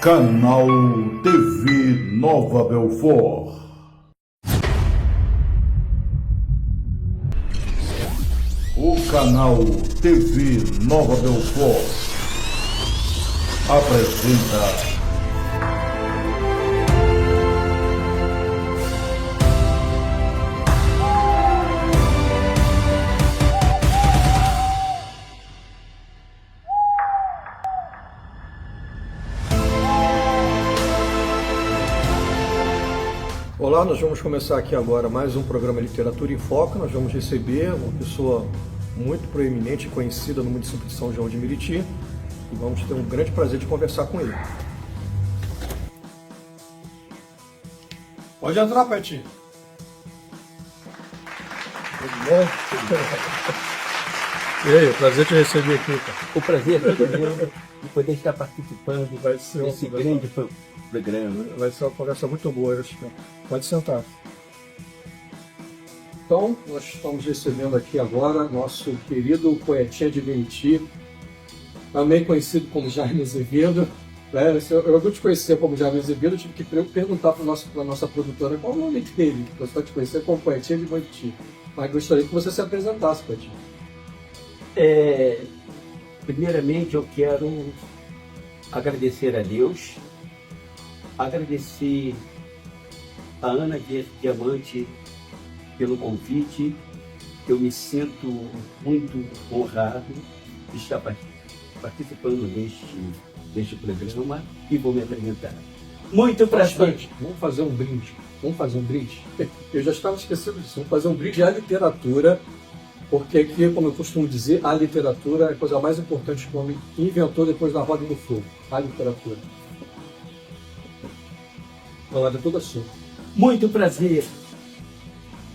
Canal TV Nova Belfort. O canal TV Nova Belfort apresenta Olá, nós vamos começar aqui agora mais um programa Literatura em Foco. Nós vamos receber uma pessoa muito proeminente e conhecida no município de São João de Meriti e vamos ter um grande prazer de conversar com ele. Pode entrar, Peti. Tudo bom? E aí, prazer te receber aqui, cara. O prazer é todo meu de poder estar participando desse grande programa. Vai ser uma conversa muito boa, acho que. Pode sentar. Então, nós estamos recebendo aqui agora nosso querido poetinha de Meriti, também conhecido como Jaime Azevedo. Eu vou te conhecer como Jaime Azevedo, eu tive que perguntar para a nossa produtora qual o nome dele. Eu só te conhecer como poetinha de Meriti. Mas gostaria que você se apresentasse, poetinha. Primeiramente, eu quero agradecer a Deus, agradecer a Ana Diamante pelo convite. Eu me sinto muito honrado de estar participando deste programa e vou me apresentar. Muito prazer. Vamos fazer um brinde. Eu já estava esquecendo disso. Vamos fazer um brinde à literatura, porque aqui, como eu costumo dizer, a literatura é a coisa mais importante que o homem inventou depois da roda do fogo. A literatura. A palavra é toda sua. Muito prazer.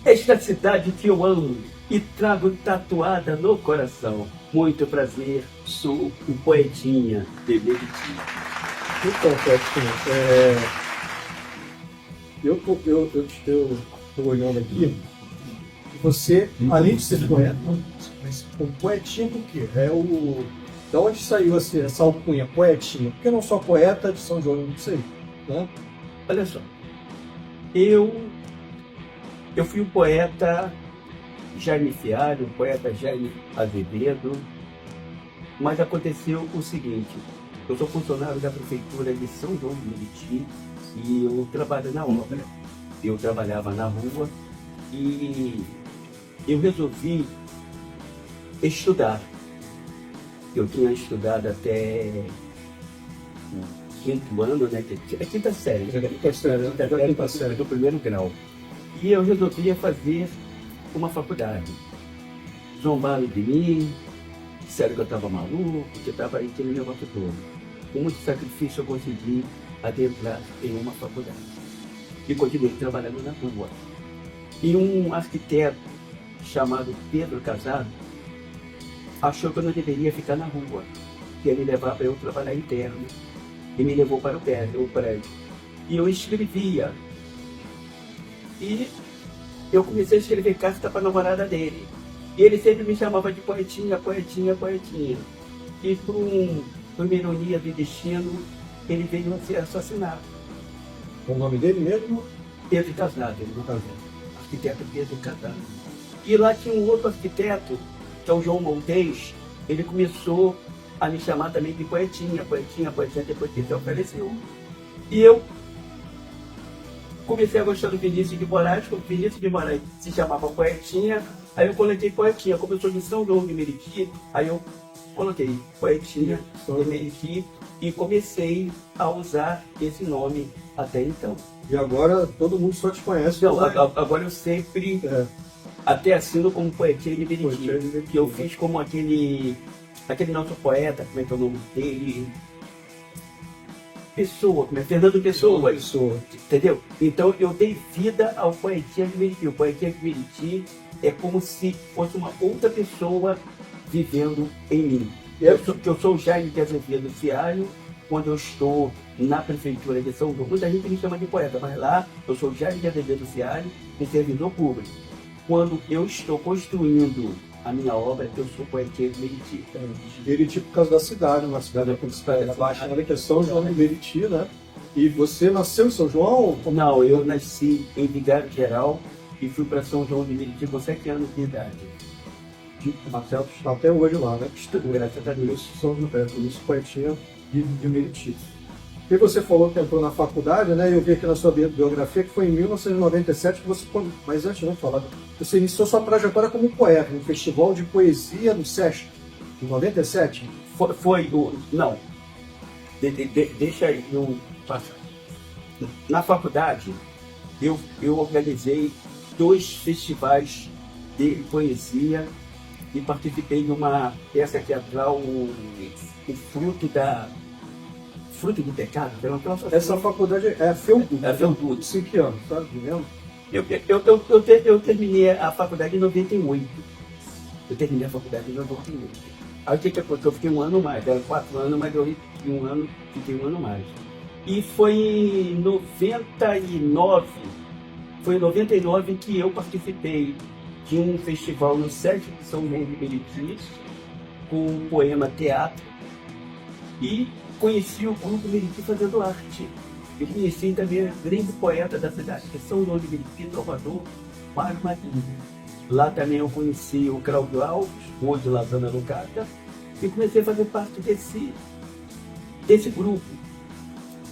Esta cidade que eu amo e trago tatuada no coração. Muito prazer, sou o poetinha de Meriti. Então, Poetinha, eu estou olhando aqui. Você, além de ser poeta, mas um poetinha do quê? Da onde saiu essa alcunha, poetinha? Por que não só poeta de São João? Não sei, né? Olha só, eu fui um poeta Jaime Fialho, um poeta Jaime Azevedo, mas aconteceu o seguinte: eu sou funcionário da prefeitura de São João de Meriti e eu trabalho na obra. Eu trabalhava na rua e eu resolvi estudar. Eu tinha estudado até quinto ano, né? É quinta série. Quinta série do primeiro grau. E eu resolvia fazer uma faculdade. Zombaram de mim, disseram que eu estava maluco, que eu estava aí aquele negócio todo. Com muito sacrifício eu consegui adentrar em uma faculdade. E continuei trabalhando na rua. E um arquiteto chamado Pedro Casado achou que eu não deveria ficar na rua, que ia me levar para eu trabalhar interno. E me levou para o prédio. E eu escrevia. E eu comecei a escrever carta para a namorada dele. E ele sempre me chamava de poetinha, poetinha, poetinha. E por uma ironia do destino, ele veio a ser assassinado. O nome dele mesmo? Pedro Casado. Arquiteto Pedro Casado. E lá tinha um outro arquiteto, que é o João Montes. Ele começou a me chamar também de poetinha, depois que ele ofereceu. E eu comecei a gostar do Vinícius de Moraes, porque o Vinícius de Moraes se chamava poetinha, aí eu coloquei poetinha. Como eu sou de São João de Meriti, aí eu coloquei poetinha de Meriti e comecei a usar esse nome até então. E agora todo mundo só te conhece. Não, agora eu sempre até assino como poetinha de Meriti, que eu fiz como aquele nosso poeta, como é que é o nome dele? Fernando Pessoa. Entendeu? Então eu dei vida ao poetinha de Meriti. O poetinha de Meriti é como se fosse uma outra pessoa vivendo em mim. Eu sou o Jaime de Azevedo Fialho, quando eu estou na prefeitura de São João. Muita gente me chama de poeta, mas lá eu sou o Jaime de Azevedo Fialho, um servidor público. Quando eu estou construindo a minha obra que eu sou poeteiro de Meriti. Meriti por causa da cidade, uma cidade aqui da Baixada, que é São João de Meriti, né? E você nasceu em São João? Não, eu nasci em Vigário Geral e fui para São João de Meriti com 7 anos de idade. Marcelo está até hoje lá, né? Graças a Deus. Por isso poetinha de Meriti. E você falou que entrou na faculdade, né? Eu vi aqui na sua biografia que foi em 1997 que você... Mas antes de não falar, você iniciou sua trajetória como poeta no Festival de Poesia do SESC, em 97? Não. Deixa eu passar. Na faculdade, eu organizei 2 festivais de poesia e participei de uma peça teatral, o Fruto do Pecado. Essa faculdade é a FEUBUD. É a FEUBUD. 5 anos, sabe? Lembra? Eu terminei a faculdade em 98. Eu terminei a faculdade em 98. Aí o que aconteceu? Eu fiquei 1 ano mais. Eram 4 anos, mas eu fiquei 1 ano mais. E foi em 99, que eu participei de um festival no SESC de São João de Meriti, com o poema Teatro, e conheci o grupo Meriti Fazendo Arte. Eu conheci também o grande poeta da cidade, que é São João de Meriti, Salvador, Mário Marinho. Lá também eu conheci o Cláudio Alves, hoje Lazana Lucata, e comecei a fazer parte desse grupo.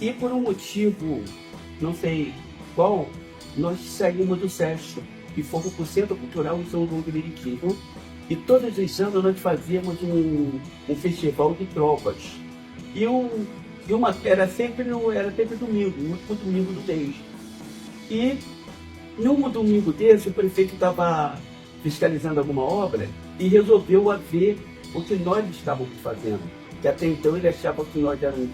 E por um motivo, não sei qual, nós saímos do SESC e fomos para o Centro Cultural em São João de Meriti. E todos os anos nós fazíamos um festival de trovas. Era sempre domingo, no domingo do mês. E num domingo desse, o prefeito estava fiscalizando alguma obra e resolveu ver o que nós estávamos fazendo. Que até então ele achava que nós éramos,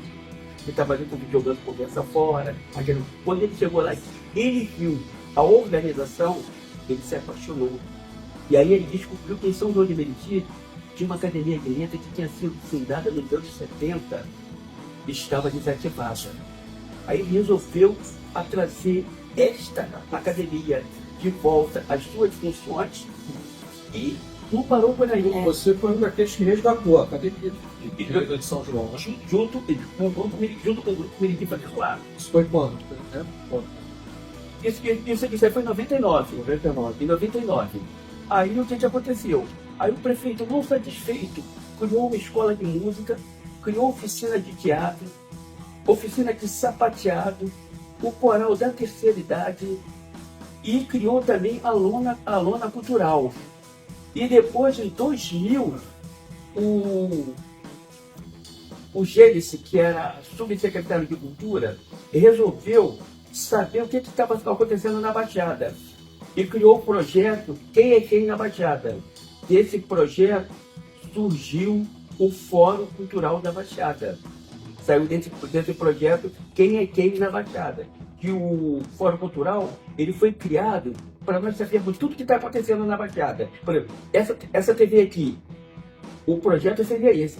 que estava ali jogando conversa fora. Quando ele chegou lá, ele viu a organização, ele se apaixonou. E aí ele descobriu que em São João de Meriti tinha uma academia de letras que tinha sido fundada nos anos 70 e estava desativada. Aí ele resolveu trazer esta academia de volta às suas funções e não parou por aí. Você foi um daqueles que resgatou a academia de São João, né? Junto com o grupo Meriti Fazendo Arte. Isso foi quando? Isso aí foi em 99. Em 99. Aí o que aconteceu? Aí o prefeito, não satisfeito, criou uma escola de música, criou oficina de teatro, oficina de sapateado, o coral da terceira idade e criou também a lona cultural. E depois, em 2000, o Gélice, que era subsecretário de Cultura, resolveu saber o que estava acontecendo na Baixada. E criou o projeto Quem é Quem na Baixada. Desse projeto surgiu o Fórum Cultural da Baixada. Saiu desse projeto Quem é Quem na Baixada. Que o Fórum Cultural ele foi criado para nós sabermos tudo que está acontecendo na Baixada. Por exemplo, essa TV aqui, o projeto seria esse.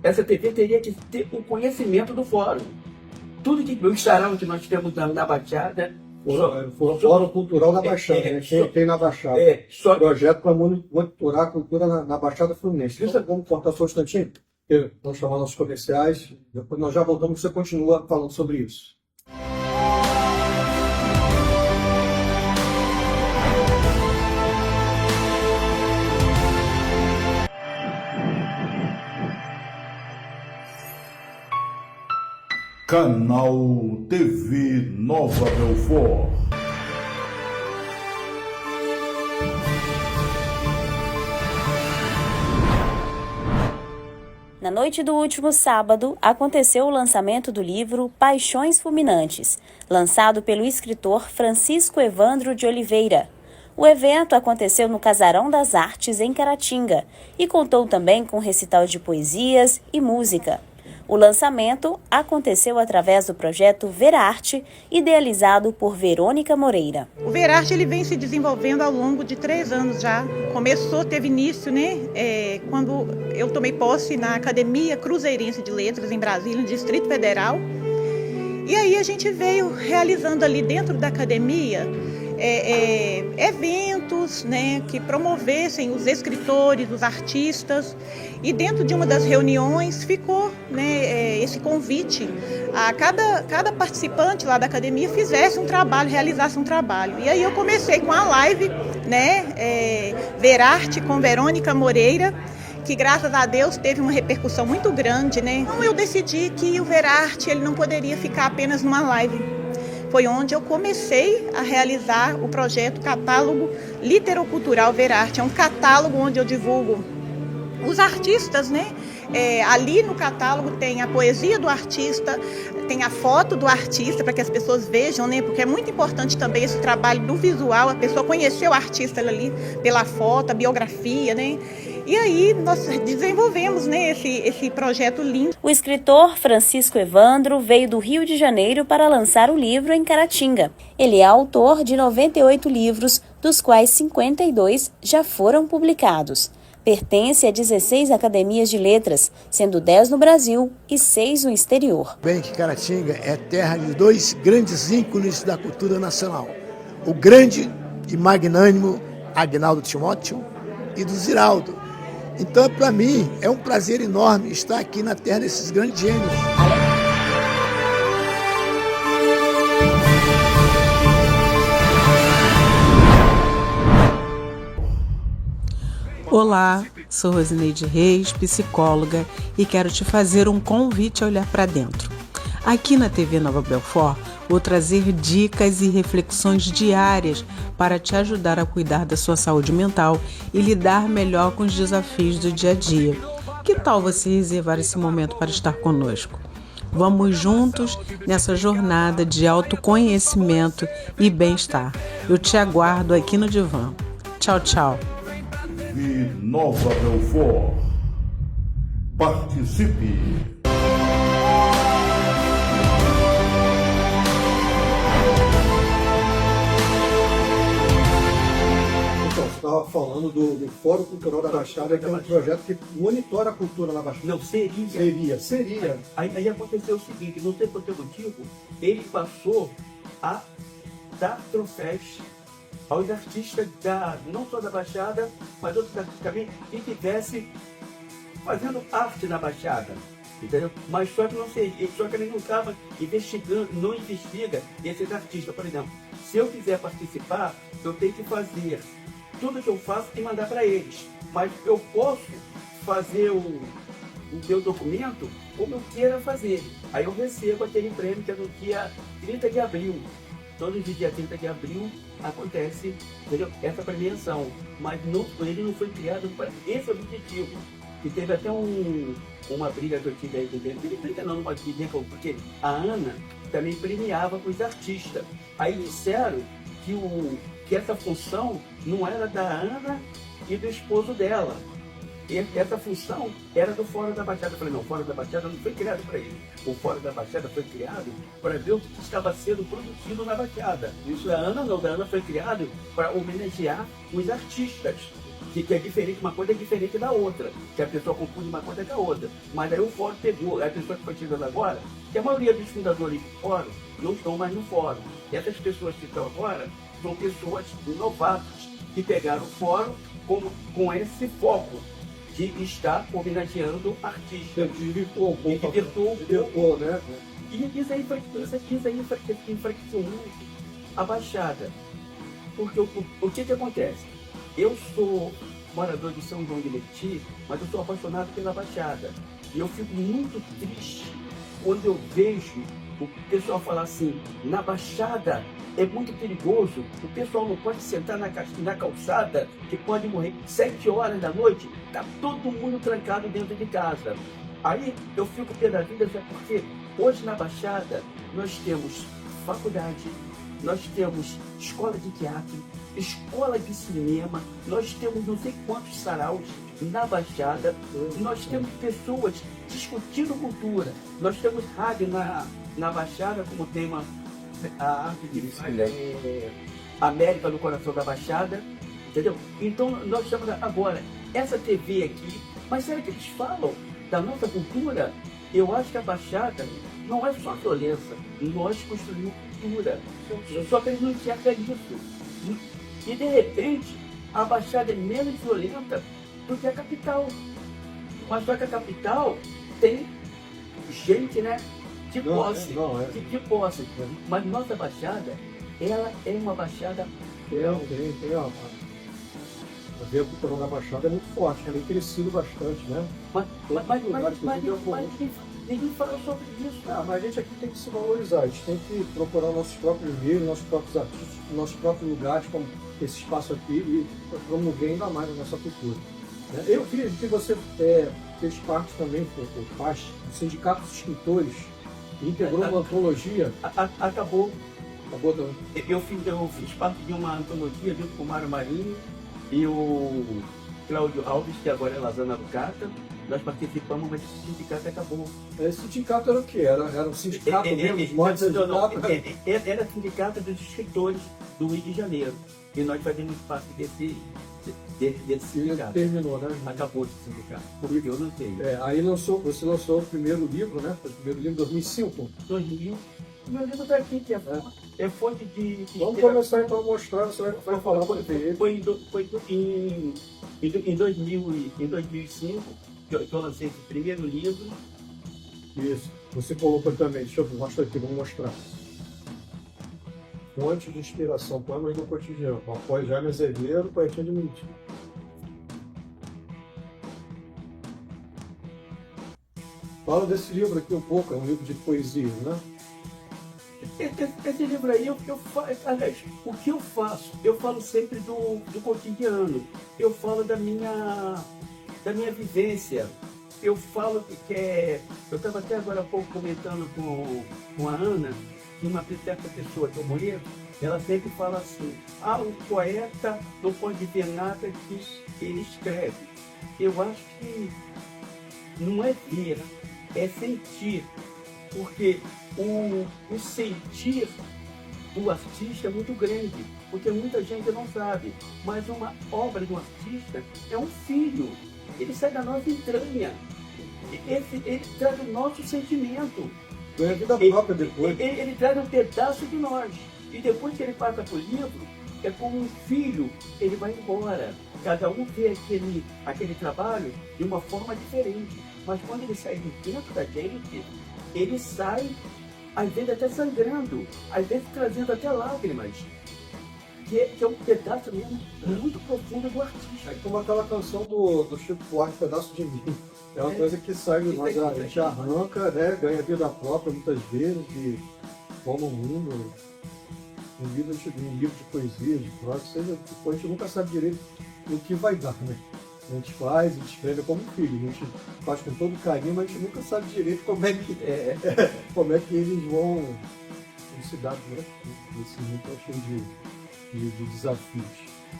Essa TV teria que ter o conhecimento do fórum. Tudo que o sarau que nós temos na Baixada. O Fórum Cultural da Baixada, né? Quem na Baixada. Projeto para monitorar a cultura na Baixada Fluminense. Vamos cortar só um instantinho? Vamos chamar nossos comerciais. Depois nós já voltamos e você continua falando sobre isso. Canal TV Nova Belfort. Na noite do último sábado, aconteceu o lançamento do livro Paixões Fulminantes, lançado pelo escritor Francisco Evandro de Oliveira. O evento aconteceu no Casarão das Artes, em Caratinga, e contou também com recital de poesias e música. O lançamento aconteceu através do projeto Verarte, idealizado por Verônica Moreira. O Verarte ele vem se desenvolvendo ao longo de 3 anos já. Teve início, quando eu tomei posse na Academia Cruzeirense de Letras, em Brasília, no Distrito Federal. E aí a gente veio realizando ali dentro da academia eventos, né, que promovessem os escritores, os artistas. E dentro de uma das reuniões ficou, né, esse convite a cada participante lá da academia fizesse um trabalho, realizasse um trabalho. E aí eu comecei com a live, né, Ver Arte com Verônica Moreira, que graças a Deus teve uma repercussão muito grande, né? Então eu decidi que o Ver Arte ele não poderia ficar apenas numa live. Foi onde eu comecei a realizar o projeto Catálogo Literocultural Ver Arte. É um catálogo onde eu divulgo os artistas, né? Ali no catálogo tem a poesia do artista, tem a foto do artista para que as pessoas vejam, né? Porque é muito importante também esse trabalho do visual, a pessoa conhecer o artista ali pela foto, a biografia, né? E aí nós desenvolvemos, né, esse projeto lindo. O escritor Francisco Evandro veio do Rio de Janeiro para lançar o livro em Caratinga. Ele é autor de 98 livros, dos quais 52 já foram publicados. Pertence a 16 academias de letras, sendo 10 no Brasil e 6 no exterior. Bem que Caratinga é terra de dois grandes ícones da cultura nacional. O grande e magnânimo Agnaldo Timóteo e do Ziraldo. Então, para mim, é um prazer enorme estar aqui na terra desses grandes gênios. Olá, sou Rosineide Reis, psicóloga, e quero te fazer um convite a olhar para dentro. Aqui na TV Nova Belfort, vou trazer dicas e reflexões diárias para te ajudar a cuidar da sua saúde mental e lidar melhor com os desafios do dia a dia. Que tal você reservar esse momento para estar conosco? Vamos juntos nessa jornada de autoconhecimento e bem-estar. Eu te aguardo aqui no divã. Tchau, tchau. TV Nova Belfort. Participe! Então, você estava falando do Fórum Cultural da Baixada, que é um projeto que monitora a cultura na Baixada. Não, seria. Aí aconteceu o seguinte, não sei por que motivo, ele passou a dar troféus aos artistas não só da Baixada, mas outros artistas também, que estivesse fazendo arte na Baixada, entendeu? Mas só que ele não estava investigando, não investiga esses artistas. Por exemplo, se eu quiser participar, eu tenho que fazer tudo que eu faço e mandar para eles. Mas eu posso fazer o meu documento como eu queira fazer. Aí eu recebo aquele prêmio que é no dia 30 de abril. Todo dia 30 de abril acontece, entendeu? Essa premiação. Mas ele não foi criado para esse objetivo. E teve até uma briga que eu tive aí porque a Ana também premiava os artistas. Aí disseram que essa função não era da Ana e do esposo dela. E essa função era do Fórum da Baixada. Eu falei, não, o Fórum da Baixada não foi criado para isso. O Fórum da Baixada foi criado para ver o que estava sendo produzido na Baixada. Isso da Ana não, da Ana foi criado para homenagear os artistas. Que é diferente, uma coisa é diferente da outra. Que a pessoa confunde uma coisa com a outra. Mas aí o Fórum pegou, a pessoa que foi chegando agora, que a maioria dos fundadores do Fórum não estão mais no Fórum. E essas pessoas que estão agora são pessoas novatas que pegaram o Fórum com esse foco de estar homenageando artistas. Desvirtuou, né? E isso aí enfraqueceu muito a Baixada. Porque o que acontece? Eu sou morador de São João de Meriti, mas eu sou apaixonado pela Baixada. E eu fico muito triste quando eu vejo o pessoal falar assim, na Baixada é muito perigoso, o pessoal não pode sentar na calçada, que pode morrer 7 horas da noite, está todo mundo trancado dentro de casa. Aí eu fico pé da vida, porque hoje na Baixada nós temos faculdade, nós temos escola de teatro, escola de cinema, nós temos não sei quantos saraus na Baixada, nós temos pessoas discutindo cultura, nós temos rádio na Baixada, como tem a arte de América no coração da Baixada, entendeu? Então nós estamos agora, essa TV aqui, mas será que eles falam da nossa cultura? Eu acho que a Baixada não é só violência, nós construímos cultura, só que eles não enxergam isso. E de repente, a Baixada é menos violenta do que a capital. Mas só que a capital tem gente, né? De posse. De posse. Mas nossa Baixada, ela é uma Baixada. Tem, ó. A veia cultural da Baixada é muito forte, ela tem crescido bastante, né? Mas ninguém fala sobre isso. Mas a gente aqui tem que se valorizar, a gente tem que procurar nossos próprios meios, nossos próprios artistas, nossos próprios lugares, como esse espaço aqui, e promover ainda mais a nossa cultura. Né? Eu vi que você fez parte também, faz do Sindicato dos Escritores, integrou uma antologia. Acabou também. Eu fiz parte de uma antologia junto com o Mário Marinho e o Cláudio Alves, que agora é Lazana Lucata. Nós participamos, mas esse sindicato acabou. Esse sindicato era o quê? Era um sindicato mesmo? Era sindicato dos escritores do Rio de Janeiro. E nós fazemos parte desse sindicato. Terminou, né? Acabou esse sindicato. Porque eu não sei. Aí você lançou o primeiro livro, né? Foi o primeiro livro em 2005. 2000. Meu livro está aqui, que é fonte de Vamos começar então a mostrar, você vai falar para ele. Foi em 2005 que eu lancei esse primeiro livro. Isso. Você colocou também, deixa eu mostrar aqui, vamos mostrar. Fonte de inspiração, poemas do cotidiano. Após Jaime Azevedo, Poetinha de Mentira. Fala desse livro aqui um pouco, é um livro de poesia, né? Esse livro aí, o que eu faço? Eu falo sempre do cotidiano. Eu falo da minha vivência. Eu falo eu estava até agora há pouco comentando com a Ana, que uma certa pessoa que eu conheço, ela sempre fala assim: o poeta não pode ver nada que ele escreve. Eu acho que não é ver, é sentir. Porque o sentir do artista é muito grande, porque muita gente não sabe, mas uma obra de um artista é um filho, ele sai da nossa entranha, ele traz o nosso sentimento, ganha vida própria depois. Ele traz um pedaço de nós, e depois que ele passa para o livro, é como um filho, ele vai embora, cada um vê aquele trabalho de uma forma diferente, mas quando ele sai de dentro da gente, ele sai, às vezes até sangrando, às vezes trazendo até lágrimas, que é um pedaço mesmo muito profundo do artista. É como aquela canção do Chico Buarque, Pedaço de Mim. É uma coisa que sai de nós, a gente arranca, né, ganha vida própria muitas vezes, e forma um mundo, um livro de poesia, de prosa, seja, a gente nunca sabe direito o que vai dar, né? A gente faz, a gente escreve como filho, a gente faz com todo carinho, mas a gente nunca sabe direito como é que eles vão se dar durante esse mundo cheio de desafios.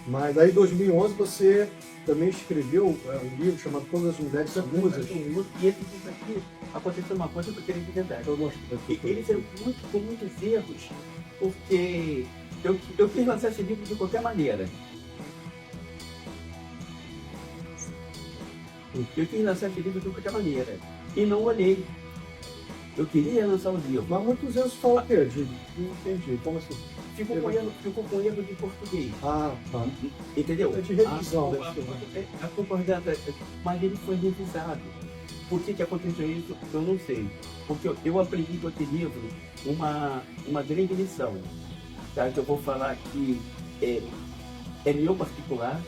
Mas aí em 2011 você também escreveu um livro chamado Todas as Mulheres São Musas. E esse livro aqui, aconteceu uma coisa que eu queria dizer verdade. Ele saiu com muitos erros, porque eu quis lançar esse livro de qualquer maneira. Eu quis lançar esse livro de qualquer maneira. E não olhei. Eu queria lançar o livro. Mas muitos erros falam o quê? Não entendi. Como assim? Ficou com erro de português. Tá. Entendeu? É de revisão. A concordância, mas ele foi revisado. Por que aconteceu isso? Eu não sei. Porque eu aprendi com esse livro uma grande lição. Tá? Que eu vou falar que é meu particular.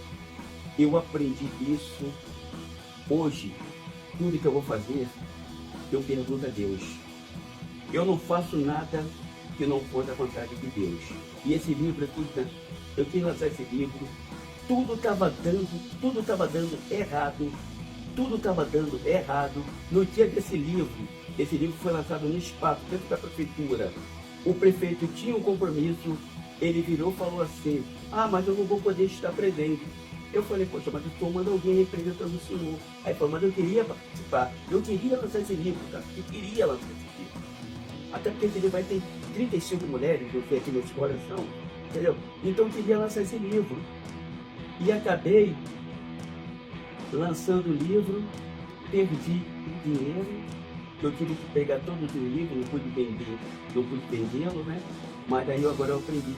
Eu aprendi isso. Hoje, tudo que eu vou fazer, eu pergunto a Deus. Eu não faço nada que não for da vontade de Deus. E esse livro, eu quis lançar esse livro, tudo estava dando errado. No dia desse livro foi lançado no espaço dentro da prefeitura. O prefeito tinha um compromisso, ele virou e falou assim: mas eu não vou poder estar presente. Eu falei: poxa, mas eu estou mandando alguém representando o senhor. Aí ele falou: mas eu queria participar, eu queria lançar esse livro, cara. Eu queria lançar esse livro. Até porque esse livro vai ter 35 mulheres, eu fui aqui na coleção, entendeu? Então eu queria lançar esse livro. E acabei lançando o livro, perdi o dinheiro, eu tive que pegar todos os livros, não pude vendê-lo, né? Mas aí agora eu aprendi,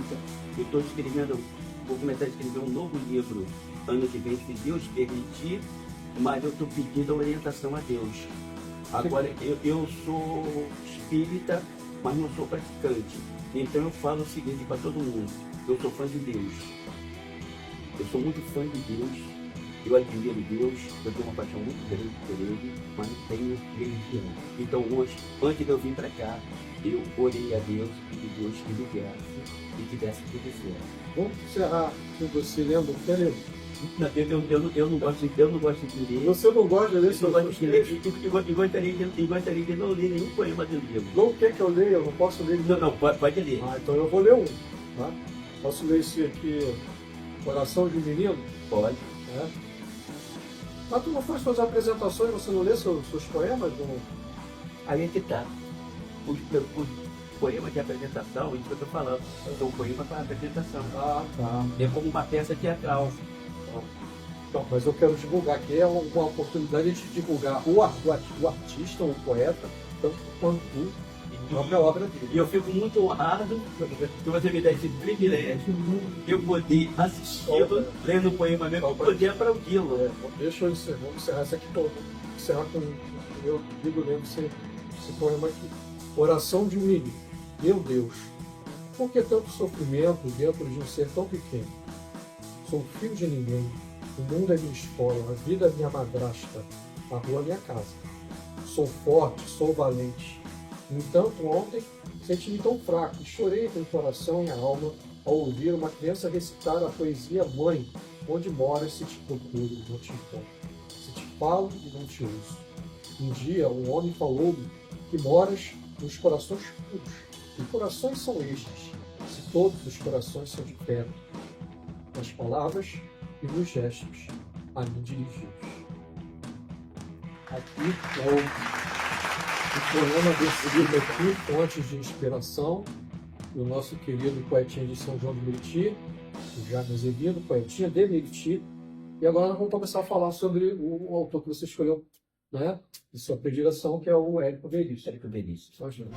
eu estou escrevendo vou começar a escrever um novo livro ano que vem, se Deus permitir, mas eu estou pedindo orientação a Deus. Agora, eu sou espírita, mas não sou praticante. Então eu falo o seguinte para todo mundo: eu sou fã de Deus. Eu sou muito fã de Deus, eu admiro Deus, eu tenho uma paixão muito grande por Ele, mas não tenho religião. Então hoje, antes de eu vir para cá, eu orei a Deus e pedi Deus que me guiasse e que desse tudo certo. Vamos encerrar com você lendo o que é ler. Não, eu não gosto de ler. Você não gosta de ler Eu não gosto de ler e gostaria de não ler nenhum poema do livro. Não quer que eu leia? Eu não posso ler. Não, pode ler. Ah, então eu vou ler um. Tá? Posso ler esse aqui, Coração de Menino? Pode. É. Mas tu não faz suas apresentações, você não lê seus poemas? Não? Aí é que tá. Os poemas de apresentação, isso que eu estou falando, são poemas para apresentação. Ah, tá. É como uma peça teatral. Então, mas eu quero divulgar, que é uma oportunidade de divulgar o artista, o poeta, tanto quanto a própria obra dele. E eu fico muito honrado que você me dê esse privilégio de eu poder assisti-lo, lendo o poema mesmo, e poder aplaudi-lo. Deixa eu encerrar, vamos encerrar isso aqui todo. Encerrar com o meu amigo lendo esse poema aqui. Oração de um menino. Meu Deus, por que tanto sofrimento dentro de um ser tão pequeno? Sou filho de ninguém. O mundo é minha escola, a vida é minha madrasta, a rua é minha casa. Sou forte, sou valente. No entanto, ontem senti-me tão fraco e chorei com o coração e a alma ao ouvir uma criança recitar a poesia Mãe, onde moras se te procuro e não te encontro, se te falo e não te ouço. Um dia um homem falou-me que moras nos corações puros. Que corações são estes, se todos os corações são de pedra? Nas palavras e nos gestos a mim dirigidos. Aqui é o poema desse livro aqui, Fontes de Inspiração, do nosso querido poetinha de São João de Meriti, o Jaime Azevedo, poetinha de Meriti. E agora nós vamos começar a falar sobre o autor que você escolheu, né, de sua predileção, que é o Érico Veríssimo. Érico Veríssimo. Só ajuda.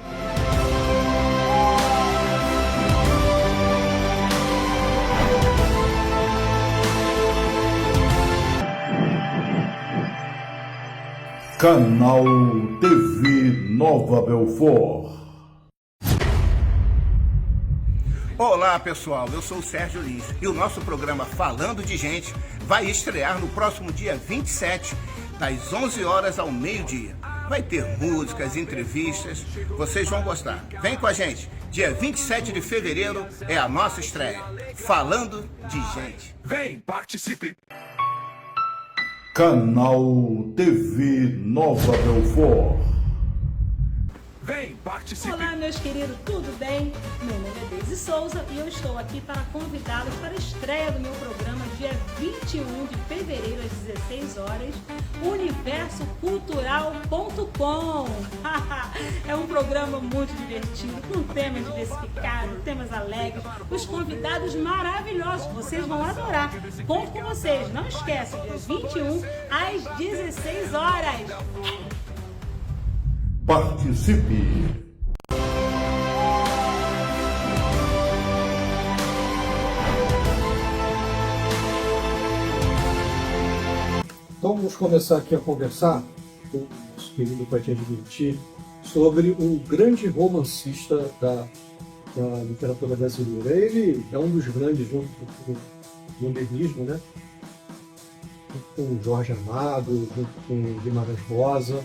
Canal TV Nova Belfort. Olá pessoal, eu sou o Sérgio Lins e o nosso programa Falando de Gente vai estrear no próximo dia 27, das 11 horas ao meio-dia. Vai ter músicas, entrevistas, vocês vão gostar. Vem com a gente, dia 27 de fevereiro é a nossa estreia. Falando de Gente. Vem, participe! Canal TV Nova Belfort. Vem, participe! Olá, meus queridos, tudo bem? Meu nome é Deise Souza e eu estou aqui para convidá-los para a estreia do meu programa dia 21 de fevereiro às 16 horas, universocultural.com. É um programa muito divertido, com temas diversificados, temas alegres, os convidados maravilhosos, vocês vão adorar. Conto com vocês, não esqueça, dia 21 às 16 horas. Participe! Então vamos começar aqui a conversar com o nosso querido poetinha de Meriti sobre um grande romancista da literatura brasileira. Ele é um dos grandes junto com o modernismo, né? Junto com Jorge Amado, junto com Guimarães Rosa,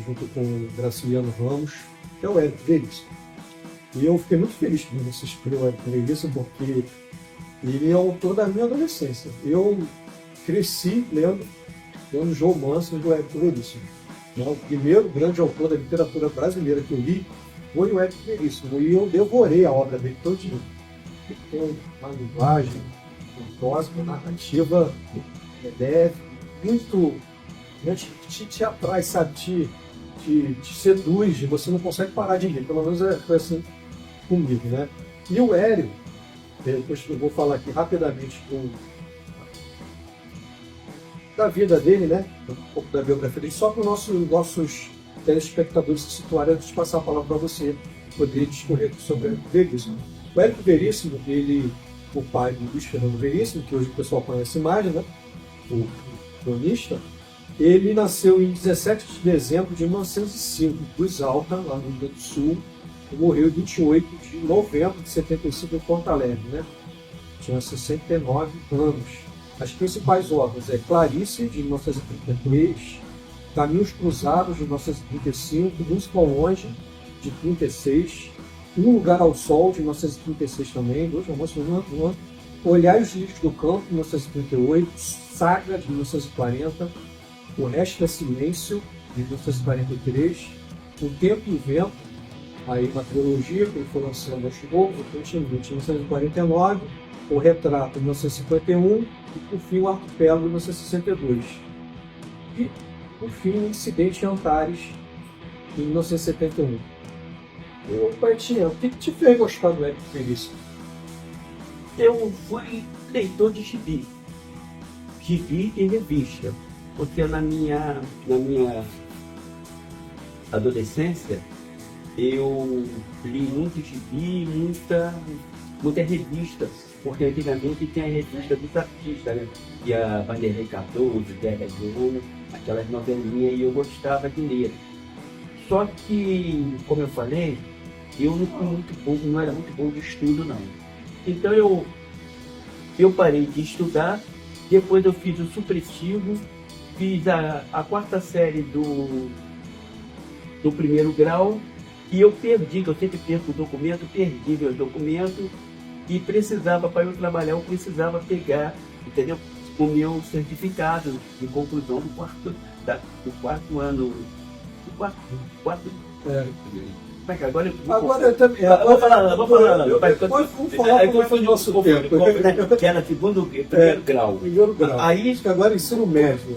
junto com Graciliano Ramos, que é o Érico Veríssimo. E eu fiquei muito feliz que você escolheu o Érico Veríssimo, porque ele é autor da minha adolescência. Eu cresci lendo os romances do Érico Veríssimo. O primeiro grande autor da literatura brasileira que eu li foi o Érico Veríssimo, e eu devorei a obra dele todinha. Ele tem uma linguagem, uma prosa, uma narrativa leve, muito te atrai, sabe? Te seduz, você não consegue parar de ler. Pelo menos foi assim comigo, né? E o Érico, depois eu vou falar aqui rapidamente da vida dele, né? Um pouco da biografia dele, só para os nossos telespectadores se situarem antes de passar a palavra para você poder discorrer sobre o Érico Veríssimo. O Érico Veríssimo, ele o pai do Luiz Fernando Veríssimo, que hoje o pessoal conhece mais, né? O cronista. Ele nasceu em 17 de dezembro de 1905, em Cruz Alta, lá no Rio Grande do Sul, e morreu em 28 de novembro de 75 em Porto Alegre, né? Tinha 69 anos. As principais obras é Clarice, de 1933, Caminhos Cruzados, de 1935, Música ao Longe, de 1936, Um Lugar ao Sol, de 1936 também, dois romances no ano, Olhar os Livros do Campo, de 1938, Saga, de 1940, O Resto é Silêncio, de 1943, O Tempo e o Vento, aí uma trilogia que ele foi lançando aos poucos, de 1949, O Retrato, de 1951, e por fim O Arquipélago, de 1962. E, por fim, O Incidente em Antares, em 1971. Ô, Paitinha, o que te fez gostar do Érico Veríssimo? Eu fui leitor de gibi e revista, porque na minha adolescência eu li muito gibi, muita revista, porque antigamente tinha a revista dos artistas, né? E a Vanderlei Cardoso, Guerra de Ouro, aquelas novelinhas, e eu gostava de ler. Só que, como eu falei, eu não era muito bom de estudo, não. Então eu parei de estudar, depois eu fiz o supletivo, fiz a quarta série do primeiro grau, e eu perdi, que eu sempre perco o documento, perdi meus documentos, e precisava, para eu trabalhar, eu precisava pegar, entendeu? O meu certificado de conclusão do quarto ano. Agora eu também. Vou falar. Depois vamos falar como é o nosso tempo. Que era primeiro grau. Primeiro grau. Aí, agora ensino médio.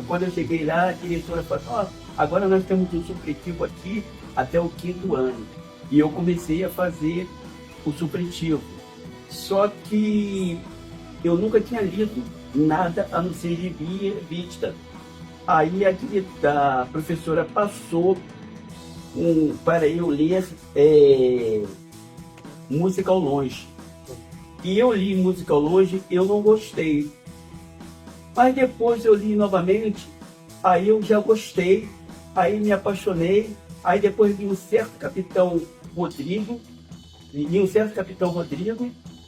Quando eu cheguei lá, a diretora falou, agora nós temos um supletivo aqui até o 5º ano. E eu comecei a fazer o supletivo. Só que eu nunca tinha lido nada a não ser gibi e revista. Aí a professora passou para eu ler Música ao Longe. E eu li Música ao Longe, eu não gostei. Mas depois eu li novamente, aí eu já gostei, aí me apaixonei, aí depois li um certo Capitão Rodrigo,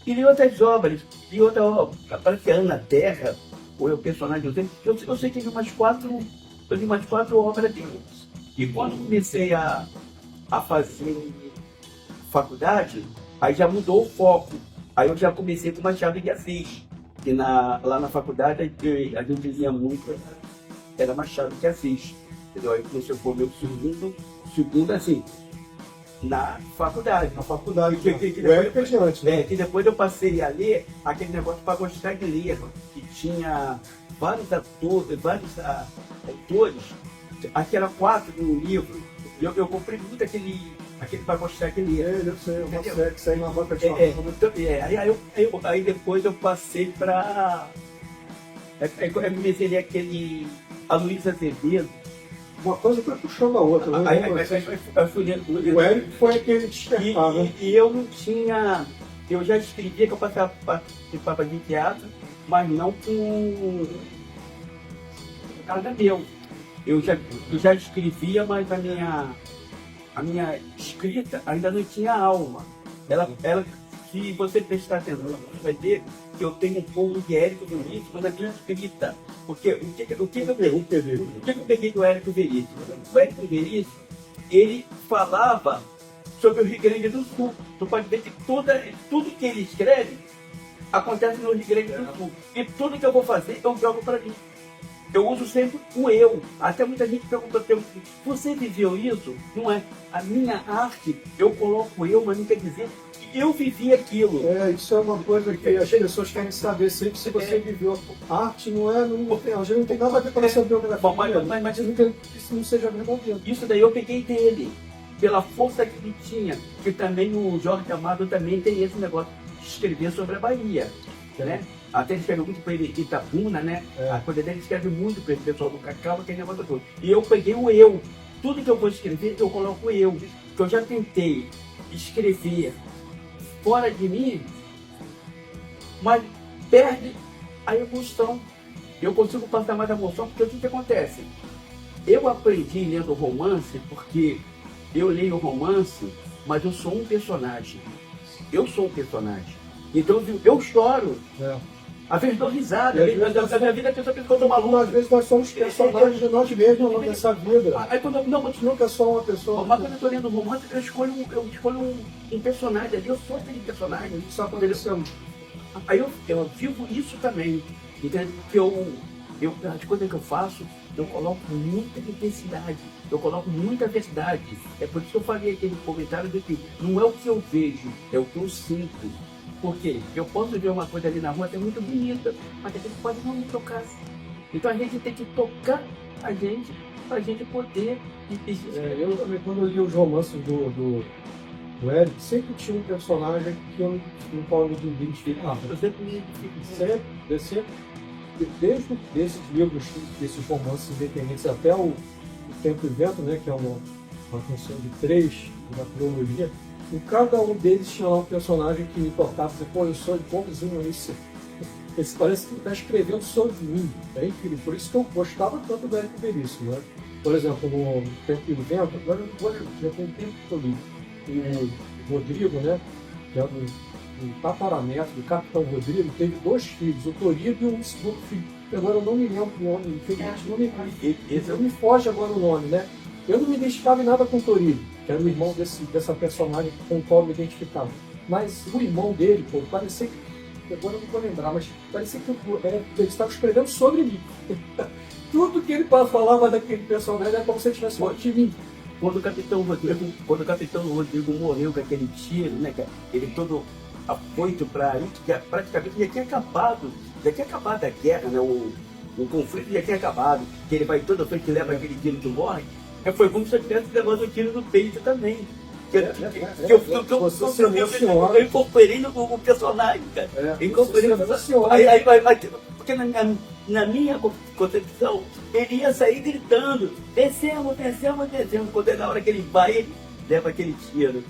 e li outras obras, li outra obra, parece que Ana Terra, ou o personagem dele. Eu sei que li umas 4 obras dele. E quando comecei a fazer faculdade, aí já mudou o foco. Aí eu já comecei com Machado de Assis. E lá na faculdade a gente lia muito, era Machado de Assis. Entendeu? Aí você foi meu segundo assim, na faculdade. Que depois eu passei a ler aquele negócio para gostar de ler, que tinha vários autores, aqui era 4 no livro. Eu comprei muito aquele para gostar de ler. Eu sei, uma série que saiu na banca de Aí depois eu passei para. Eu comecei a ler aquele. A Luísa Azevedo. Uma coisa foi puxando a outra. O Érico foi aquele despertar, né? E eu não tinha. Eu já escrevia que eu participava de teatro, mas não com nada meu. Eu já escrevia, mas a minha escrita ainda não tinha alma. Ela, se você prestar atenção, você vai ver que eu tenho um pouco de Érico Veríssimo na minha escrita. Porque o que eu peguei do Érico Veríssimo? O Érico Veríssimo, ele falava sobre o Rio Grande do Sul. Tu pode ver que tudo que ele escreve acontece no Rio Grande do Sul. E tudo que eu vou fazer, eu jogo para mim. Eu uso sempre o eu. Até muita gente pergunta, você viveu isso? Não é. A minha arte, eu coloco eu, mas não quer dizer que eu vivi aquilo. Isso é uma coisa que as pessoas querem saber sempre se você viveu. A arte não tem nada a ver com a sua biografia. Mas que isso não seja verdadeiro. Isso daí eu peguei dele, pela força que ele tinha. Que também o Jorge Amado também tem esse negócio de escrever sobre a Bahia. Né? Até ele escreve muito para ele Itabuna, né? A coisa dele escreve muito para esse pessoal do Cacau, aquele negócio todo. E eu peguei o eu. Tudo que eu vou escrever, eu coloco o eu. Porque eu já tentei escrever fora de mim, mas perde a emoção. Eu consigo passar mais emoção porque o que acontece? Eu aprendi lendo romance porque eu leio romance, mas eu sou um personagem. Eu sou um personagem. Então eu choro. Às vezes dou risada. Às vezes a minha vida é pessoa que eu tô maluco. Às vezes nós somos personagens de nós mesmos nessa vida. Aí quando não, mas Nunca só uma pessoa. mas quando eu tô lendo romance, eu escolho um personagem ali, eu sou aquele personagem. Isso aconteceu. Aí eu vivo isso também. Entende? Que as coisas que eu faço, eu coloco muita intensidade, eu coloco muita verdade. É por isso que eu falei aquele comentário de que não é o que eu vejo, é o que eu sinto. Por quê? Eu posso ver uma coisa ali na rua, é muito bonita, mas a gente pode não me tocar. Então a gente tem que tocar a gente para a gente poder. Eu também, quando eu li os romances do Eric, sempre tinha um personagem que eu não me identificava. Eu sempre me Sempre. Desde esses livros, desses romances independentes até o Tempo e Vento, né, que é uma função de 3 da cronologia, em cada um deles tinha lá um personagem que me tocava e dizia, pô, eu sou igualzinho esse. Esse parece que está escrevendo sobre mim. É incrível. Por isso que eu gostava tanto do Érico Veríssimo. Né? Por exemplo, no Tempo e Vento, agora já tem tempo que eu li. O Rodrigo, né, que é o tataraneto do Capitão Rodrigo, teve 2 filhos, o Torigo e o segundo filho. Agora eu não me lembro o nome, infelizmente não me foge agora o nome, né? Eu não me identificava em nada com o Torigo, que era o irmão dessa personagem com o qual eu me identificava. Mas o irmão dele, pô, parecia que, agora eu não vou lembrar, mas parecia que ele estava escrevendo sobre mim. Tudo que ele falava daquele personagem era como se ele tivesse falado de mim. Quando o Capitão Rodrigo morreu com aquele tiro, né, ele todo afoito para isso, que praticamente já tinha acabado a guerra, né, o conflito já tinha acabado, que ele vai toda frente e leva aquele tiro que morre, foi como se eu tivesse levado o tiro no peito também. Eu incorporei no personagem, cara. Incorporei no personagem. Porque na minha concepção, ele ia sair gritando, descemos. Quando é na hora que ele vai, ele leva aquele tiro.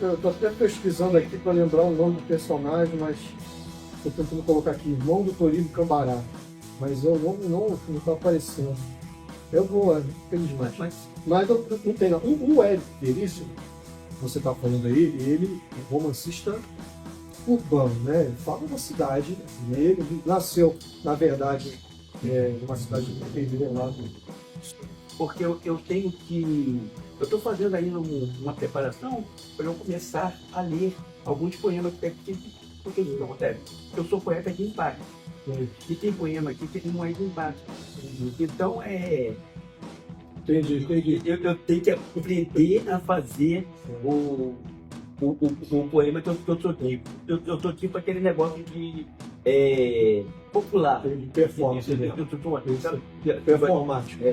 Eu estou até pesquisando aqui para lembrar o nome do personagem, mas estou tentando colocar aqui, irmão do Torigo Cambará. Mas o nome não está aparecendo. Eu vou, feliz demais. Mas eu não tenho nada. O Érico Veríssimo, você está falando aí, ele é romancista urbano, né? Ele fala da cidade, ele nasceu, na verdade, numa cidade pequena lá. Porque eu tenho que... Eu estou fazendo aí uma preparação para eu começar a ler alguns poemas que porque isso acontece. Eu sou poeta de empate. E tem poema aqui que não é de empate. Então Entendi. Eu tenho que aprender a fazer o poema que eu sou tipo. Eu sou tipo aquele negócio de popular. De performance. Performático.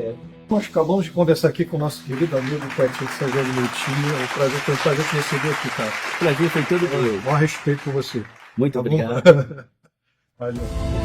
Nós acabamos de conversar aqui com o nosso querido amigo poeta Sérgio Leitinho. É um prazer te receber aqui, cara. O prazer foi todo meu. Maior respeito por você. Muito tá obrigado. Valeu.